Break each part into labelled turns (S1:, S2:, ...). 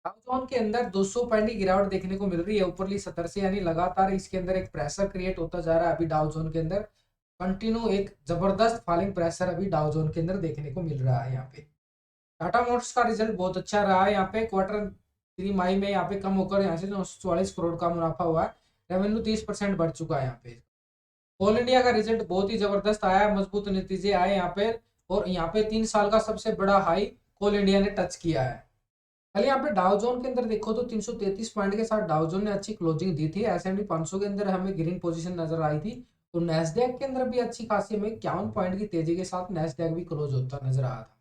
S1: डाउ जोन के अंदर 200 पॉइंट की गिरावट देखने को मिल रही है ऊपरली 70 से, यानी लगातार इसके अंदर एक प्रेशर क्रिएट होता जा रहा है। अभी डाउ जोन के अंदर कंटिन्यू एक जबरदस्त फॉलिंग प्रेशर अभी डाउ जोन के अंदर देखने को मिल रहा है। यहाँ पे टाटा मोटर्स का रिजल्ट बहुत अच्छा रहा है। यहाँ पे क्वार्टर 3 मई में यहाँ पे कम होकर यहाँ से 944 करोड़ का मुनाफा हुआ है। रेवेन्यू 30% बढ़ चुका है यहाँ पे। ऑल इंडिया का रिजल्ट बहुत ही जबरदस्त आया है, मजबूत नतीजे आए यहाँ पे। और यहाँ पे 3 साल का सबसे बड़ा हाई कोल इंडिया ने टच किया है। कल यहाँ पे डाउ जोन के अंदर देखो तो 333 पॉइंट के साथ डाउ जोन ने अच्छी क्लोजिंग दी थी। S&P 500 के अंदर हमें ग्रीन पोजीशन नजर आई थी। तो नेस्डैक के अंदर भी अच्छी खासी हमें 51 पॉइंट की तेजी के साथ नेस्डैक भी क्लोज होता नजर आ रहा था।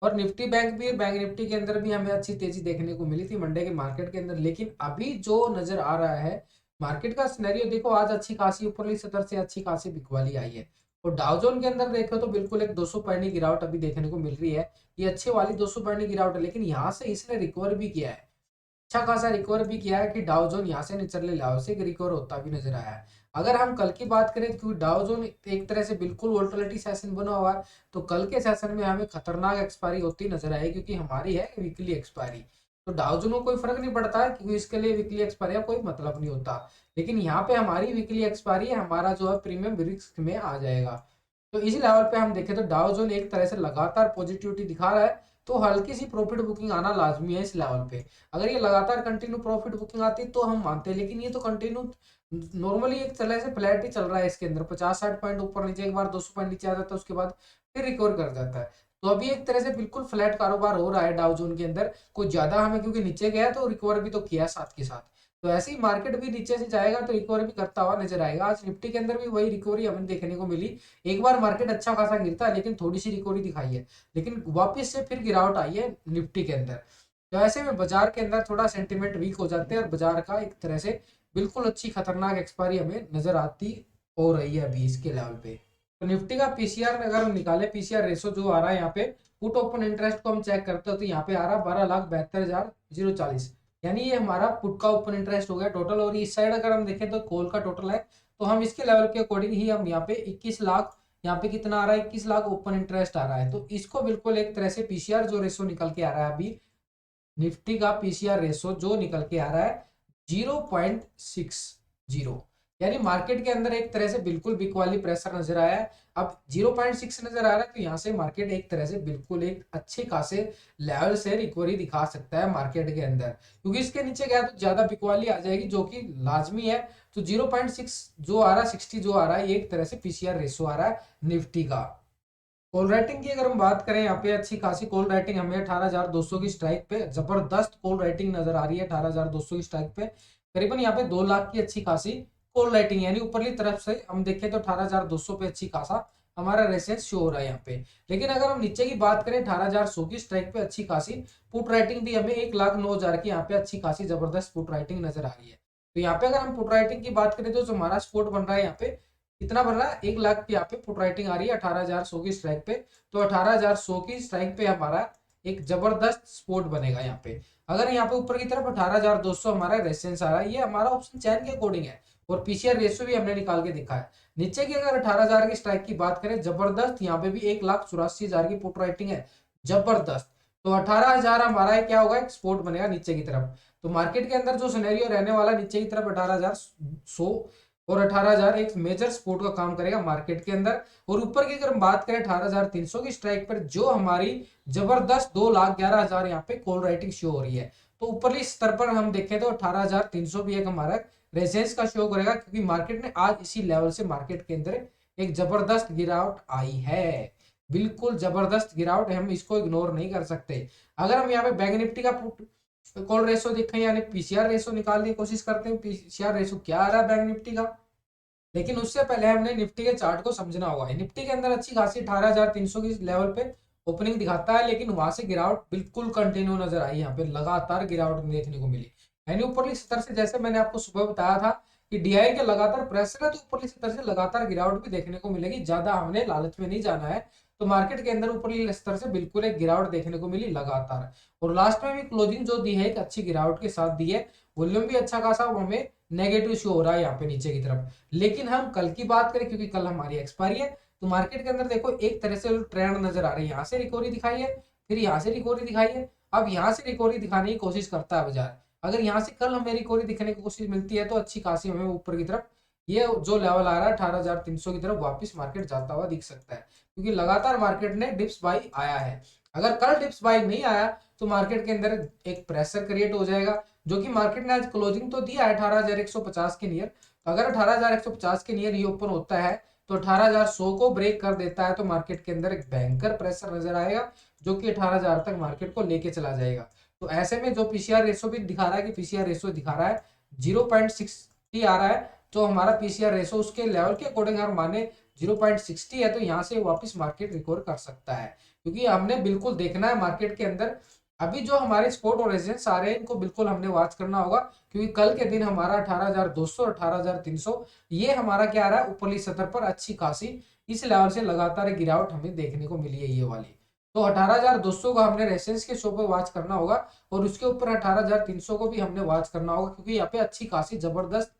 S1: और निफ्टी बैंक निफ्टी के अंदर भी हमें अच्छी तेजी देखने को मिली थी मंडे के मार्केट के अंदर। लेकिन अभी जो नजर आ रहा है मार्केट का सिनेरियो देखो, आज अच्छी खासी ऊपरली सतर से अच्छी खासी बिकवाली आई है। और डाउ जोन के अंदर देखो तो बिल्कुल एक 200 पॉइंट की गिरावट अभी देखने को मिल रही है। ये अच्छे वाली 200 पॉइंट की गिरावट है, लेकिन यहाँ से इसने रिकवर भी किया है। अच्छा खासा रिकवर भी किया है कि डाउ जोन यहाँ से निचले लेवल से रिकवर होता भी नजर आया है। अगर हम कल की बात करें, क्योंकि डाउ जोन एक तरह से बिल्कुल वोलेटिलिटी सेशन बना हुआ है, तो कल के सेशन में हमें खतरनाक एक्सपायरी होती नजर आएगी, क्योंकि हमारी है वीकली एक्सपायरी। तो डाउ जोन को कोई फर्क नहीं पड़ता है, क्योंकि इसके लिए वीकली एक्सपायरी का कोई मतलब नहीं होता। लेकिन यहाँ पे हमारी वीकली एक्सपायरी है, हमारा जो है प्रीमियम रिस्क में आ जाएगा। तो इसी लेवल पे हम देखें तो डाउ जोन एक तरह से लगातार पॉजिटिविटी दिखा रहा है। तो हल्की सी प्रॉफिट बुकिंग आना लाजमी है इस लेवल पे। अगर ये लगातार कंटिन्यू प्रॉफिट बुकिंग आती तो हम मानते हैं, लेकिन ये तो कंटिन्यू नॉर्मली एक तरह से फ्लैट ही चल रहा है। इसके अंदर 50-60 पॉइंट ऊपर नीचे, एक बार 200 पॉइंट नीचे आ जाता है, उसके बाद फिर रिकवर कर जाता है। तो अभी एक तरह से बिल्कुल फ्लैट कारोबार हो रहा है डाउ जोन के अंदर। कोई ज्यादा हमें, क्योंकि नीचे गया तो रिकवर भी तो किया साथ के साथ। तो ऐसे ही मार्केट भी नीचे से जाएगा तो रिकवर भी करता हुआ नजर आएगा। आज निफ्टी के अंदर भी वही रिकवरी हमें देखने को मिली। एक बार मार्केट अच्छा खासा गिरता है, लेकिन थोड़ी सी रिकवरी दिखाई है, लेकिन वापस से फिर गिरावट आई है निफ्टी के अंदर। तो ऐसे में बाजार के अंदर थोड़ा सेंटीमेंट वीक हो जाते हैं, और बाजार का एक तरह से बिल्कुल अच्छी खतरनाक एक्सपायरी हमें नजर आती हो रही है अभी इसके लेवल पे। तो निफ्टी का पीसीआर अगर हम निकाले, पीसीआर रेशो जो आ रहा है यहाँ पे, पुट ओपन इंटरेस्ट को हम चेक करते हो तो यहाँ पे आ रहा है 12,72,040, यानी ये हमारा पुट का ओपन इंटरेस्ट हो गया टोटल। और इस साइड अगर हम देखें तो कॉल का टोटल है। तो हम इसके लेवल के अकॉर्डिंग ही हम यहाँ पे 21 लाख, यहाँ पे कितना आ रहा है 21 लाख ओपन इंटरेस्ट आ रहा है। तो इसको बिल्कुल एक तरह से पीसीआर जो रेशो निकल के आ रहा है अभी, निफ्टी का पीसीआर रेशो जो निकल के आ रहा है 0.60, यानी मार्केट के अंदर एक तरह से बिल्कुल बिक वाली प्रेशर नजर आया है। अब 0.6 नजर आ रहा है, तो यहाँ से मार्केट एक तरह से बिल्कुल एक अच्छे खासे लेवल से रिकवरी दिखा सकता है मार्केट के अंदर, क्योंकि इसके नीचे गया तो ज्यादा बिकवाली आ जाएगी जो कि लाजमी है। तो 0.6 जो आ रहा है, 60 जो आ रहा है, ये एक तरह से पीसीआर रेशो आ रहा है निफ्टी का। कॉल राइटिंग की अगर हम बात करें, यहाँ पे अच्छी खासी कॉल राइटिंग हमें 18,200 की स्ट्राइक पे जबरदस्त कॉल राइटिंग नजर आ रही है। 18,200 की स्ट्राइक पे करीबन यहाँ पे 2 लाख की अच्छी खासी कॉल राइटिंग, यानी ऊपरली तरफ से हम देखें तो 18,200 पे अच्छी खासा हमारा रेसेंस शो हो रहा है यहाँ पे। लेकिन अगर हम नीचे की बात करें, 18,100 की स्ट्राइक पे अच्छी खासी पुट राइटिंग भी हमें 1,09,000 की यहाँ पे अच्छी खासी जबरदस्त पुट राइटिंग नजर आ रही है। तो यहाँ पे अगर हम पुट राइटिंग की बात करें तो जो हमारा स्पोर्ट बन रहा है यहाँ पे, कितना बन रहा है 1 लाख की यहाँ पे पुट राइटिंग आ रही है 18,100 की स्ट्राइक पे। तो 18,100 की स्ट्राइक पे हमारा एक जबरदस्त स्पोर्ट बनेगा यहाँ पे। अगर यहाँ पे ऊपर की तरफ 18,200 हमारा रेसिस्टेंस आ रहा है, ये हमारा ऑप्शन चैन के अकॉर्डिंग है। और पीसीआर रेशियो भी हमने निकाल के देखा है। नीचे की अगर 18,000 की स्ट्राइक की बात करें, जबरदस्त यहाँ पे भी 1,84,000 की पुट राइटिंग है, जबरदस्त। तो 18,000 हमारा क्या होगा, एक स्पोर्ट बनेगा नीचे की तरफ। तो मार्केट के अंदर जो सिनेरियो रहने वाला नीचे की तरफ 18,100 और 18,000 एक मेजर सपोर्ट का काम करेगा मार्केट के अंदर। और ऊपर की अगर हम बात करें 18,300 की स्ट्राइक पर, जो हमारी जबरदस्त 2,11,000 यहाँ पे कॉल राइटिंग शो हो रही है। तो ऊपरली स्तर पर हम देखें तो 18,300 भी एक हमारा रेजिस्टेंस का शो करेगा, क्योंकि मार्केट ने आज इसी लेवल से मार्केट के अंदर एक जबरदस्त गिरावट आई है। बिल्कुल जबरदस्त गिरावट है, हम इसको इग्नोर नहीं कर सकते। अगर हम यहाँ पे बैंक निफ्टी का कॉल रेशो देखें, यानी पीसीआर रेशो निकालने की कोशिश करते हैं, पीसीआर रेशो क्या आ रहा है बैंक निफ्टी का। लेकिन उससे पहले हमने निफ्टी के चार्ट को समझना होगा। निफ्टी के अंदर अच्छी खासी 18,300 की लेवल पे ओपनिंग दिखाता है, लेकिन वहां से गिरावट बिल्कुल कंटिन्यू नजर आई। यहाँ पे लगातार गिरावट देखने को मिली, यानी ऊपरली स्तर से, जैसे मैंने आपको सुबह बताया था कि डीआई के लगातार प्रेशर है, तो ऊपरली स्तर से लगातार गिरावट भी देखने को मिलेगी। ज्यादा हमने लालच में नहीं जाना है। तो मार्केट के अंदर ऊपरली स्तर से बिल्कुल एक गिरावट देखने को मिली लगातार। और लास्ट में भी क्लोजिंग जो दी है एक अच्छी गिरावट के साथ दी है। वॉल्यूम भी अच्छा खासा हमें नेगेटिव शो हो रहा है यहाँ पे नीचे की तरफ। लेकिन हम कल की बात करें, क्योंकि कल हमारी एक्सपायरी है, तो मार्केट के अंदर देखो एक तरह से ट्रेंड नजर आ रही है। यहाँ से रिकवरी दिखाई है, फिर यहाँ से रिकवरी दिखाई है, अब यहाँ से रिकवरी दिखाने की कोशिश करता है बाजार। अगर यहाँ से कल हमें रिकवरी दिखाने की कोशिश मिलती है तो अच्छी खासी हमें ऊपर की तरफ ये जो लेवल आ रहा है 18,300 की तरफ वापस मार्केट जाता हुआ दिख सकता है, क्योंकि लगातार मार्केट ने डिप्स बाई आया है। अगर कल डिप्स बाई नहीं आया तो मार्केट के अंदर एक प्रेशर क्रिएट हो जाएगा, जो कि मार्केट ने आज क्लोजिंग तो दिया है 18,150 के नियर। तो अगर 18,150 के नियर ये ओपन होता है तो 18,100 को ब्रेक कर देता है तो मार्केट के अंदर एक भयंकर प्रेशर नजर आएगा, जो कि 18,000 तक मार्केट को लेके चला जाएगा। तो ऐसे में जो पीसीआर रेशो भी दिखा रहा है कि पीसीआर रेशो दिखा रहा है 0.60 आ रहा है, तो हमारा पीसीआर रेशो उसके लेवल के अकॉर्डिंग अगर माने 0.60 है तो यहाँ से वापस मार्केट रिकवर कर सकता है। क्योंकि हमने बिल्कुल देखना है मार्केट के अंदर अभी जो हमारे स्पोर्ट और रेजिडेंस आ रहे हैं इनको बिल्कुल हमने वॉच करना होगा, क्योंकि कल के दिन हमारा 18,200 18,300 ये हमारा क्या आ रहा है ऊपरली सतह पर अच्छी खासी इस लेवल से लगातार गिरावट हमें देखने को मिली है ये वाली। तो 18,200 को हमने रेजिस्टेंस के शो पर वॉच करना होगा और उसके ऊपर 18,300 को भी हमने वॉच करना होगा, क्योंकि यहाँ पे अच्छी खासी जबरदस्त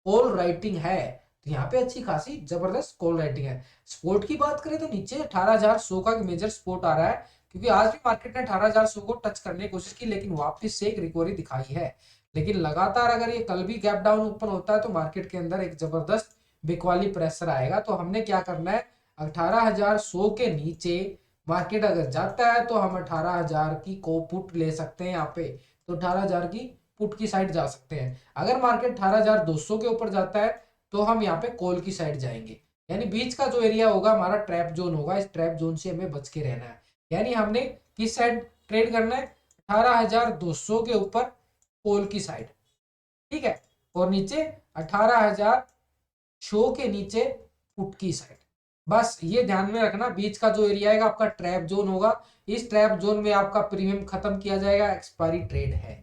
S1: कॉल राइटिंग है। तो यहाँ पे अच्छी खासी जबरदस्त कॉल राइटिंग है। सपोर्ट की बात करें तो नीचे 18,100 का मेजर सपोर्ट आ रहा है, क्योंकि आज भी मार्केट ने 18,100 को टच करने की कोशिश की लेकिन वापस से एक रिकवरी दिखाई है। लेकिन लगातार अगर ये कल भी गैप डाउन ओपन होता है तो मार्केट के अंदर एक जबरदस्त बिकवाली प्रेशर आएगा। तो हमने क्या करना है 18,100 के नीचे मार्केट अगर जाता है तो हम 18,000 की को पुट ले सकते हैं यहाँ पे, तो 18,000 की पुट की साइड जा सकते हैं। अगर मार्केट 18,200 के ऊपर जाता है तो हम यहाँ पे कॉल की साइड जाएंगे, यानी बीच का जो एरिया होगा हमारा ट्रैप जोन होगा, इस ट्रैप जोन से हमें बच के रहना है। यानी हमने किस साइड ट्रेड करना है 18,200 के ऊपर कॉल की साइड, ठीक है, और नीचे 18,000 शो के नीचे पुट की साइड। बस ये ध्यान में रखना बीच का जो एरिया है आपका ट्रैप जोन होगा, इस ट्रैप जोन में आपका प्रीमियम खत्म किया जाएगा, एक्सपायरी ट्रेड है।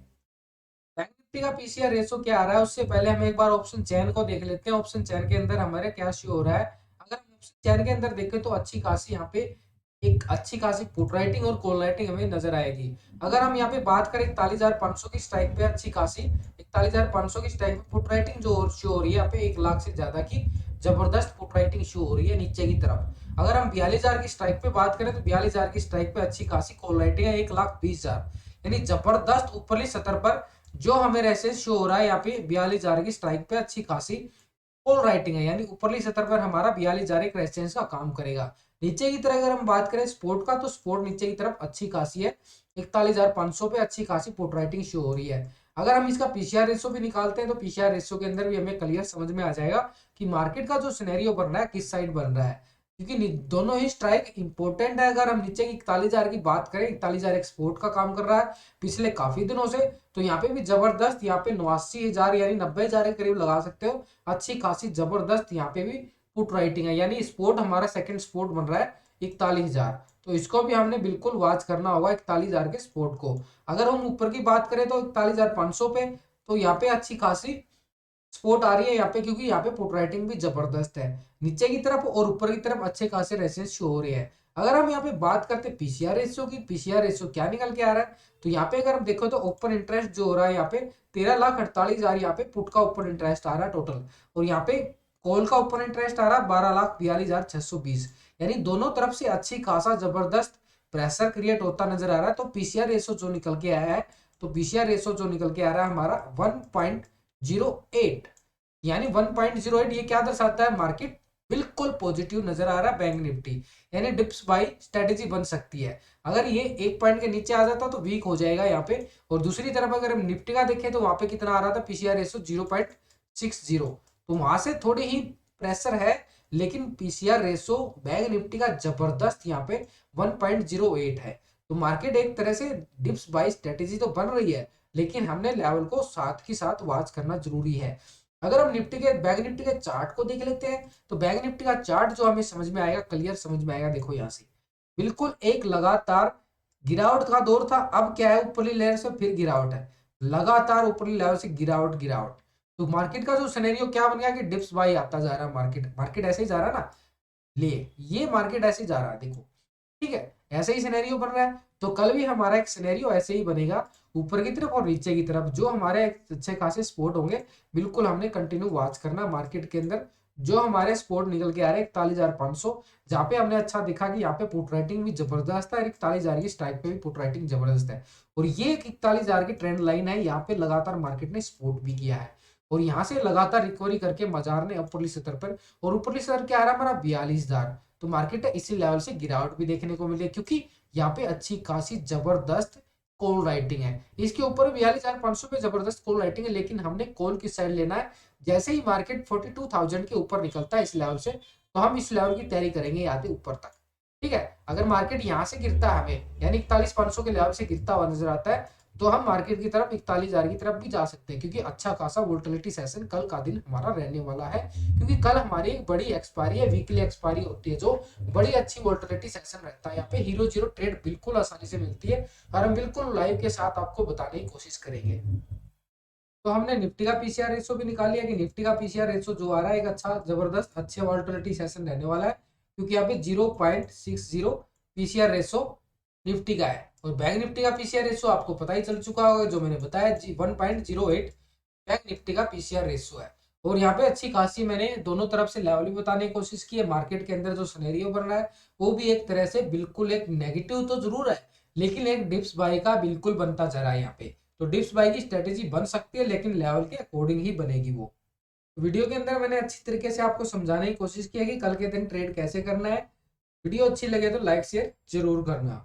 S1: बैंक निफ्टी का पीसीआर रेशो क्या आ रहा है उससे पहले हम एक बार ऑप्शन चैन को देख लेते हैं। ऑप्शन चैन के अंदर हमारे क्या शो हो रहा है। अगर हम ऑप्शन चैन के अंदर देखें तो अच्छी खासी यहाँ पे एक अच्छी खासी पुट राइटिंग और कॉल राइटिंग हमें नजर आएगी। अगर हम यहाँ पे बात करें 41,500 की स्ट्राइक पे अच्छी खासी 41,500 की स्ट्राइक पे पुट राइटिंग जो शो हो रही है यहाँ पे 1 लाख से ज्यादा की जबरदस्त पुट राइटिंग शो हो रही है नीचे की तरफ। अगर हम 42,000 की स्ट्राइक पे बात करें तो 42,000 की स्ट्राइक पे अच्छी खासी कॉल राइटिंग है 1,20,000, यानी जबरदस्त ऊपरली सतह पर जो हमें ऐसे शो हो रहा है यहाँ पे 42,000 की स्ट्राइक पे अच्छी खासी कॉल राइटिंग है, यानी ऊपरली सतह पर हमारा 42,000 एक रेजिस्टेंस का काम करेगा। नीचे की तरफ अगर हम बात करें स्पोर्ट का तो स्पोर्ट नीचे की तरफ अच्छी खासी है 41,500 पे अच्छी खासी पुट राइटिंग शो हो रही है। अगर हम इसका पीसीआर रेशो भी निकालते हैं तो पीसीआर रेशो के अंदर भी हमें क्लियर समझ में आ जाएगा कि मार्केट का जो सिनेरियो बन रहा है किस साइड बन रहा है, क्योंकि दोनों ही स्ट्राइक इंपॉर्टेंट है। अगर हम नीचे की 41,000 की बात करें 41,000 एक्सपोर्ट का काम कर रहा है पिछले काफी दिनों से, तो यहाँ पे भी जबरदस्त यहाँ पे 89,000 यानी 90,000 के करीब लगा सकते हो। अच्छी खासी जबरदस्त यहाँ पे भी पुट राइटिंग है, यानी स्पोर्ट हमारा सेकंड स्पोर्ट बन रहा है 41,000, तो इसको भी हमने बिल्कुल वॉच करना होगा 41,000 के स्पोर्ट को। अगर हम ऊपर की बात करें तो 41,500 पे, तो यहाँ पे अच्छी खासी सपोर्ट आ रही है यहाँ पे, क्योंकि यहाँ पे पुट राइटिंग भी जबरदस्त है नीचे की तरफ और ऊपर की तरफ अच्छे खासे रेसेस शो हो रहे हैं। अगर हम यहाँ पे बात करते हैं पीसीआर रेशियो की, पीसीआर रेशियो क्या निकल के आ रहा है, तो यहाँ पे अगर हम देखो तो ओपन इंटरेस्ट जो हो रहा है यहाँ पे 13,48,000 यहाँ पे पुट का ओपन इंटरेस्ट आ रहा है टोटल, और यहाँ पे कॉल का ओपन इंटरेस्ट आ रहा है 12,42,620, यानी दोनों तरफ से अच्छी खासा जबरदस्त प्रेशर क्रिएट होता नजर आ रहा है। तो पीसीआर रेशियो जो निकल के आया है, तो पीसीआर रेशियो जो निकल के आ रहा है हमारा 1.08, यानी 1.08 ये क्या दर्शाता है मार्केट बिल्कुल पॉजिटिव नजर आ रहा है बैंक निफ्टी, यानी डिप्स बाई स्ट्रेटेजी बन सकती है। अगर ये 1 पॉइंट के नीचे आ जाता तो वीक हो जाएगा यहाँ पे। और दूसरी तरफ अगर हम निफ्टी का देखें तो वहां पे कितना आ रहा था पीसीआर रेशियो 0.60, तो वहां से थोड़ी ही प्रेशर है, लेकिन पीसीआर रेशियो बैंक निफ्टी का जबरदस्त यहाँ पे 1.08 है। तो मार्केट एक तरह से डिप्स बाई स्ट्रेटेजी तो बन रही है, लेकिन हमने लेवल को साथ ही साथ वॉच करना जरूरी है। अगर हम निफ्टी के बैंक निफ्टी के चार्ट को देख लेते हैं तो बैंक निफ्टी का चार्ट जो हमें समझ में आएगा, क्लियर समझ में आएगा। देखो यहाँ से बिल्कुल एक लगातार गिरावट का दौर था, अब क्या है ऊपरली लेयर से फिर गिरावट है, लगातार ऊपरली लेवल से गिरावट गिरावट। तो मार्केट का जो सिनेरियो क्या बन गया कि डिप्स बाई आता जा रहा है, मार्केट मार्केट ऐसे ही जा रहा है ना, ले ये मार्केट ऐसे ही जा रहा है देखो, ठीक है, ऐसे ही सिनेरियो बन रहा है। तो कल भी हमारा एक सिनेरियो ऐसे ही बनेगा ऊपर की तरफ और नीचे की तरफ, जो हमारे अच्छे खासे स्पोर्ट होंगे बिल्कुल हमने कंटिन्यू वॉच करना मार्केट के अंदर। जो हमारे स्पोर्ट निकल के आ रहे हैं 41,500, जहाँ पे हमने अच्छा दिखा कि यहाँ पे पुट राइटिंग भी जबरदस्त है, 41,000 की स्ट्राइक पे भी पुट राइटिंग जबरदस्त है, और ये एक 41,000 की ट्रेंड लाइन है, यहाँ पे लगातार मार्केट ने सपोर्ट भी किया है और यहाँ से लगातार रिकवरी करके बाजार ने ऊपरली सतह पर, और ऊपरली सतह क्या आ रहा है हमारा 42,000, तो मार्केट है इसी लेवल से गिरावट भी देखने को मिली है क्योंकि यहाँ पे अच्छी खासी जबरदस्त कॉल राइटिंग है। इसके ऊपर 42,500 पे जबरदस्त कॉल राइटिंग है, लेकिन हमने कॉल किस साइड लेना है, जैसे ही मार्केट 42,000 के ऊपर निकलता है इस लेवल से, तो हम इस लेवल की तैयारी करेंगे यहाँ से ऊपर तक। ठीक है, अगर मार्केट यहाँ से गिरता है हमें यानी 41,500 के लेवल से गिरता हुआ नजर आता है, तो हम मार्केट की तरफ 41,000 की तरफ भी जा सकते हैं, क्योंकि अच्छा खासा वोलेटिलिटी सेशन कल का दिन हमारा रहने वाला है, क्योंकि कल हमारी एक बड़ी एक्सपायरी है, वीकली एक्सपायरी होती है, जो बड़ी अच्छी वोलेटिलिटी सेशन रहता है। यहाँ पे हीरो जीरो ट्रेड बिल्कुल आसानी से मिलती है और हम बिल्कुल लाइव के साथ आपको बताने की कोशिश करेंगे। तो हमने निफ्टी का पीसीआर रेशो भी निकाल लिया कि निफ्टी का पीसीआर रेशो जो आ रहा है एक अच्छा जबरदस्त अच्छे वोलेटिलिटी सेशन रहने वाला है, क्योंकि यहाँ पे 0.60 पीसीआर रेशो निफ्टी का है, और बैंक निफ्टी का पीसीआर रेशो आपको पता ही चल चुका होगा, जो मैंने बताया 1.08 बैंक निफ्टी का पीसीआर रेशो है। और यहाँ पे अच्छी खासी मैंने दोनों तरफ से लेवल भी बताने की कोशिश की है। मार्केट के अंदर जो सिनेरियो बन रहा है वो भी एक तरह से बिल्कुल एक नेगेटिव तो जरूर है, लेकिन एक डिप्स बाय का बिल्कुल बनता जा रहा है यहाँ पे। तो डिप्स बाय की स्ट्रेटेजी बन सकती है, लेकिन लेवल के अकॉर्डिंग ही बनेगी वो। वीडियो के अंदर मैंने अच्छी तरीके से आपको समझाने की कोशिश की है कि कल के दिन ट्रेड कैसे करना है। वीडियो अच्छी लगे तो लाइक शेयर जरूर करना।